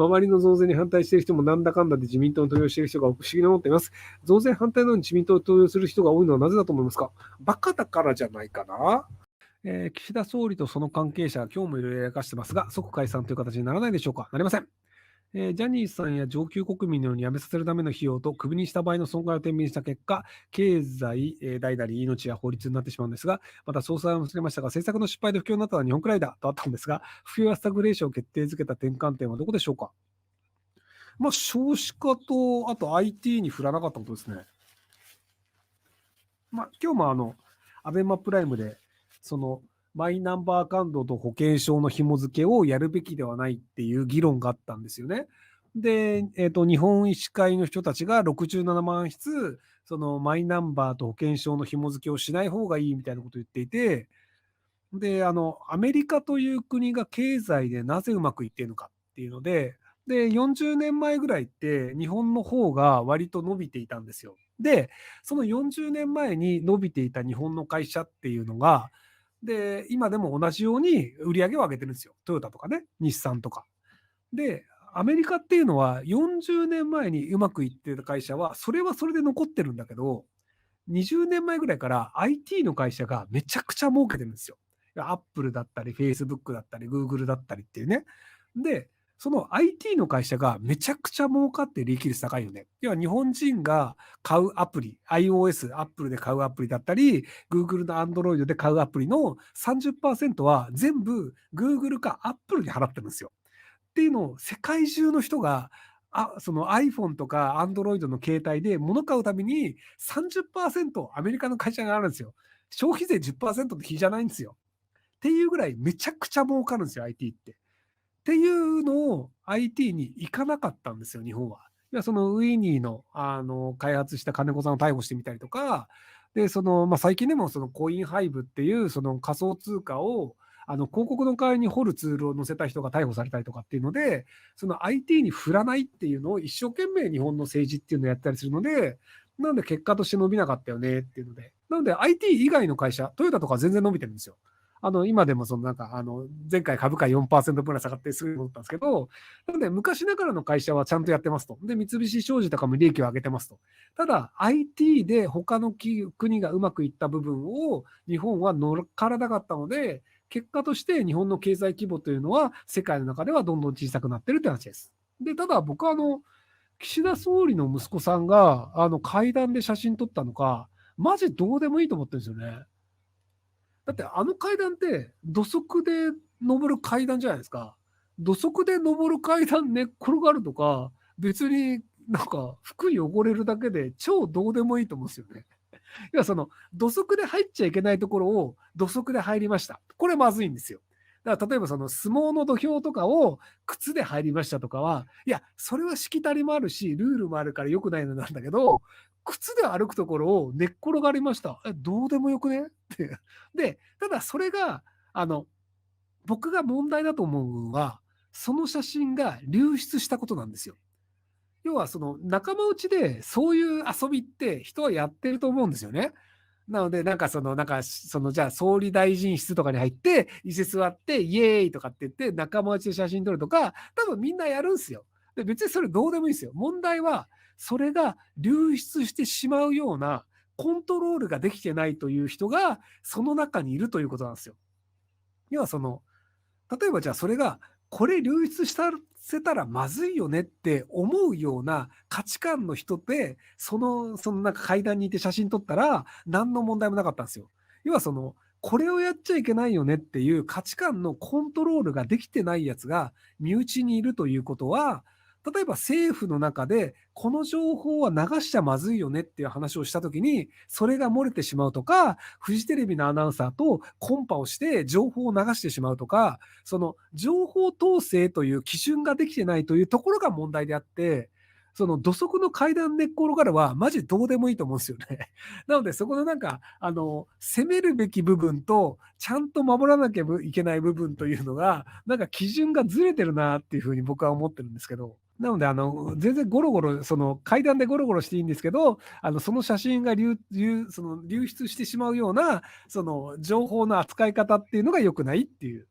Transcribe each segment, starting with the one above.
周りの増税に反対している人もなんだかんだで自民党に投票している人が多く不思議に思っています。増税反対なのに自民党に投票する人が多いのはなぜだと思いますか？バカだからじゃないかな。岸田総理とその関係者は今日もいろいろやらかしてますが、即解散という形にならないでしょうか？なりません。ジャニーさんや上級国民のように辞めさせるための費用とクビにした場合の損害を天秤した結果、経済、代なり命や法律になってしまうんですが、また総裁を忘れましたが、政策の失敗で不況になったのは日本くらいだとあったんですが、不況やスタグレーションを決定づけた転換点はどこでしょうか？少子化と、あと IT に振らなかったことですね。今日もアベマプライムで、その、マイナンバーカードと保険証の紐付けをやるべきではないっていう議論があったんですよね。で、日本医師会の人たちが67万筆、そのマイナンバーと保険証の紐付けをしない方がいいみたいなことを言っていて、で、アメリカという国が経済でなぜうまくいっているのかっていうので、40年前ぐらいって日本の方が割と伸びていたんですよ。で、その40年前に伸びていた日本の会社っていうのが、で、今でも同じように売り上げを上げてるんですよ。トヨタとかね、日産とか。で、アメリカっていうのは40年前にうまくいってた会社は、それはそれで残ってるんだけど、20年前ぐらいから IT の会社がめちゃくちゃ儲けてるんですよ。アップルだったり、Facebook だったり、Google だったりっていうね。で、その IT の会社がめちゃくちゃ儲かって利益率高いよね。要は日本人が買うアプリ、iOS、Apple で買うアプリだったり、Google の Android で買うアプリの30%は全部 Google か Apple に払ってるんですよ。っていうのを世界中の人がその iPhone とか Android の携帯で物買うために30%アメリカの会社があるんですよ。消費税10%って比じゃないんですよ。っていうぐらいめちゃくちゃ儲かるんですよ、IT って。っていうのを IT に行かなかったんですよ、日本は。いやそのウィニーの開発した金子さんを逮捕してみたりとか、で最近でもそのコインハイブっていうその仮想通貨を広告の代わりに掘るツールを載せた人が逮捕されたりとかっていうので、その IT に振らないっていうのを一生懸命日本の政治っていうのをやったりするので、なんで結果として伸びなかったよねっていうので、なので IT 以外の会社、トヨタとか全然伸びてるんですよ。今でも前回株価4%ぐらい下がってすぐ戻ったんですけど、なので昔ながらの会社はちゃんとやってますと。で、三菱商事とかも利益を上げてますと。ただ、IT で他の国がうまくいった部分を日本は乗っからなかったので、結果として日本の経済規模というのは世界の中ではどんどん小さくなってるって話です。で、ただ僕は岸田総理の息子さんが階段で写真撮ったのか、マジどうでもいいと思ってるんですよね。だって階段って土足で登る階段じゃないですか。土足で登る階段寝っ転がるとか、別に服汚れるだけで超どうでもいいと思うんですよね。いや、土足で入っちゃいけないところを土足で入りました。これまずいんですよ。だから例えば相撲の土俵とかを靴で入りましたとかは、いや、それはしきたりもあるし、ルールもあるから良くないのなんだけど、靴で歩くところを寝っ転がりました。どうでもよくねって。で、ただそれが、あの、僕が問題だと思うのは、その写真が流出したことなんですよ。要は仲間内でそういう遊びって人はやってると思うんですよね。なので、じゃあ総理大臣室とかに入って、椅子座って、イエーイとかって言って、仲間内で写真撮るとか、多分みんなやるんですよ。で、別にそれどうでもいいんですよ。問題は、それが流出してしまうようなコントロールができてないという人が、その中にいるということなんですよ。要は例えばじゃあそれが、これ流出させたらまずいよねって思うような価値観の人で、階段にいて写真撮ったら、何の問題もなかったんですよ。要はこれをやっちゃいけないよねっていう価値観のコントロールができてないやつが身内にいるということは、例えば政府の中で、この情報は流しちゃまずいよねっていう話をしたときに、それが漏れてしまうとか、フジテレビのアナウンサーとコンパをして情報を流してしまうとか、その情報統制という基準ができてないというところが問題であって、その土足の階段寝っ転がるはマジどうでもいいと思うんですよね。なのでそこの攻めるべき部分とちゃんと守らなきゃいけない部分というのが、基準がずれてるなっていうふうに僕は思ってるんですけど。なので、全然ゴロゴロ、階段でゴロゴロしていいんですけど、その写真が流出してしまうような、情報の扱い方っていうのが良くないっていう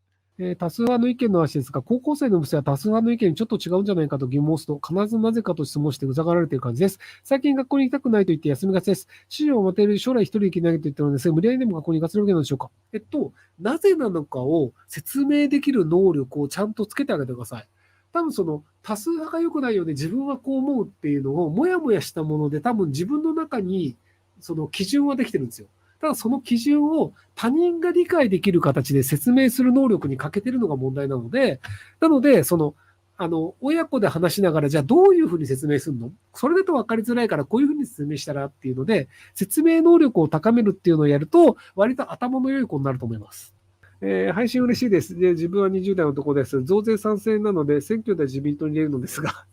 多数派の意見の話ですが、高校生の部生は多数派の意見にちょっと違うんじゃないかと疑問を持つと、必ずなぜかと質問してうざがられている感じです。最近学校に行きたくないと言って休みがちです。資料を待てる将来一人行けないと言ってるのですが、無理やりでも学校に行かせるわけなんでしょうか。なぜなのかを説明できる能力をちゃんとつけてあげてください。多分その多数派が良くないよね、自分はこう思うっていうのをもやもやしたもので多分自分の中にその基準はできてるんですよ。ただその基準を他人が理解できる形で説明する能力に欠けてるのが問題なので、親子で話しながら、じゃあどういうふうに説明するのそれだと分かりづらいから、こういうふうに説明したらっていうので、説明能力を高めるっていうのをやると、割と頭の良い子になると思います。配信嬉しいです。で、自分は20代の男です。増税賛成なので、選挙では自民党に入れるのですが、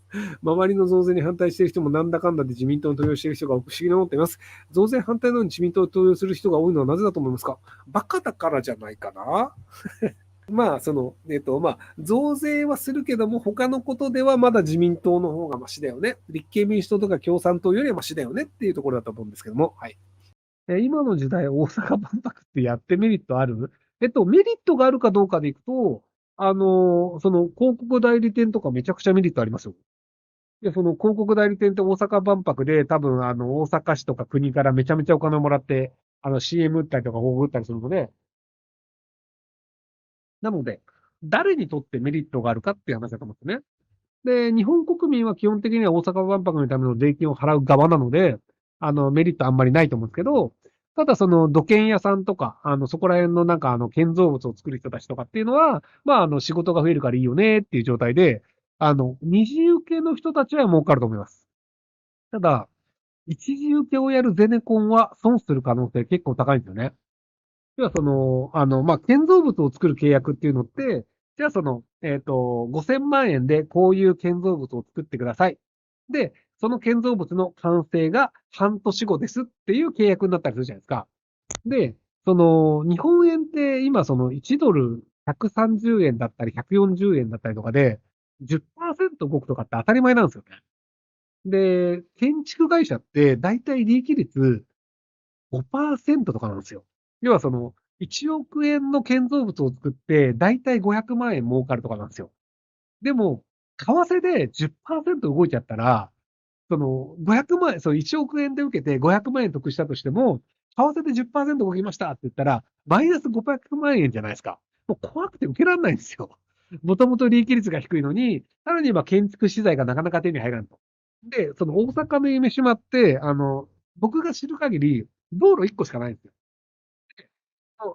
周りの増税に反対している人もなんだかんだで自民党に投票している人が不思議に思っています。増税反対なのに自民党に投票する人が多いのはなぜだと思いますか？バカだからじゃないかな。増税はするけども、他のことではまだ自民党の方がマシだよね。立憲民主党とか共産党よりはマシだよねっていうところだと思うんですけども、はい。今の時代、大阪万博ってやってメリットある？メリットがあるかどうかでいくと、その広告代理店とかめちゃくちゃメリットありますよ。で、その広告代理店って大阪万博で多分大阪市とか国からめちゃめちゃお金をもらって、CM 打ったりとか広告打ったりするので、なので、誰にとってメリットがあるかっていう話だと思うんですね。で、日本国民は基本的には大阪万博のための税金を払う側なので、メリットあんまりないと思うんですけど、ただその土建屋さんとか、そこら辺のなんか建造物を作る人たちとかっていうのは、仕事が増えるからいいよねっていう状態で、二次受けの人たちは儲かると思います。ただ、一次受けをやるゼネコンは損する可能性結構高いんですよね。要は建造物を作る契約っていうのって、じゃあ5000万円でこういう建造物を作ってください。で、その建造物の完成が半年後ですっていう契約になったりするじゃないですか。で、日本円って今1ドル130円だったり140円だったりとかで、10%動くとかって当たり前なんですよね。で、建築会社って大体利益率5%とかなんですよ。要は1億円の建造物を作って、だいたい500万円儲かるとかなんですよ。でも、為替で10%動いちゃったら、500万円、1億円で受けて500万円得したとしても、為替で10%動きましたって言ったら、マイナス500万円じゃないですか。もう怖くて受けられないんですよ。もともと利益率が低いのに、さらに建築資材がなかなか手に入らんと。で、その大阪の夢島って、僕が知る限り、道路1個しかないんですよ。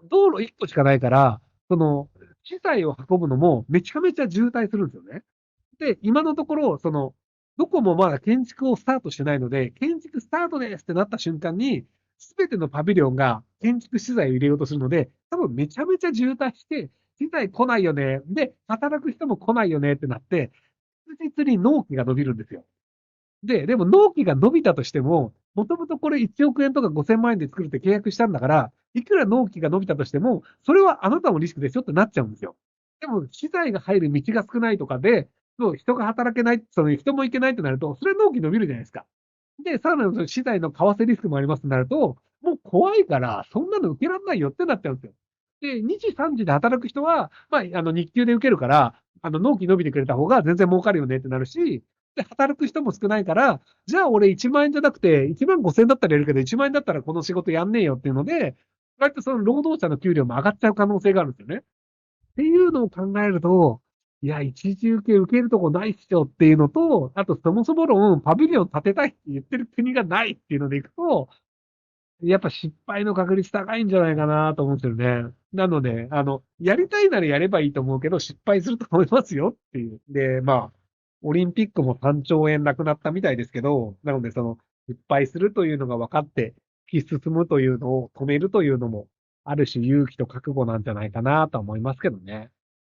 道路1個しかないから、資材を運ぶのもめちゃめちゃ渋滞するんですよね。で、今のところ、どこもまだ建築をスタートしてないので、建築スタートですってなった瞬間に、すべてのパビリオンが建築資材を入れようとするので、多分めちゃめちゃ渋滞して、資材来ないよね。で、働く人も来ないよねってなって、確実に納期が伸びるんですよ。でも納期が伸びたとしても、もともとこれ1億円とか5000万円で作るって契約したんだから、いくら納期が伸びたとしても、それはあなたもリスクでしょってなっちゃうんですよ。でも、資材が入る道が少ないとかで、人が働けない、人も行けないとなると、それは納期伸びるじゃないですか。で、さらなる資材の為替リスクもありますとなると、もう怖いから、そんなの受けられないよってなっちゃうんですよ。で、2時、3時で働く人は、日給で受けるから、納期伸びてくれた方が全然儲かるよねってなるし、で、働く人も少ないから、じゃあ俺1万円じゃなくて、1万5千円だったらやるけど、1万円だったらこの仕事やんねえよっていうので、割とその労働者の給料も上がっちゃう可能性があるんですよね。っていうのを考えると、いや、一時受けるとこないっしょっていうのと、あとそもそも論、パビリオン建てたいって言ってる国がないっていうのでいくと、やっぱ失敗の確率高いんじゃないかなと思うんですよね。なので、やりたいならやればいいと思うけど、失敗すると思いますよっていう。で、オリンピックも3兆円なくなったみたいですけど、なので失敗するというのが分かって、突き進むというのを止めるというのも、ある種勇気と覚悟なんじゃないかなと思いますけどね。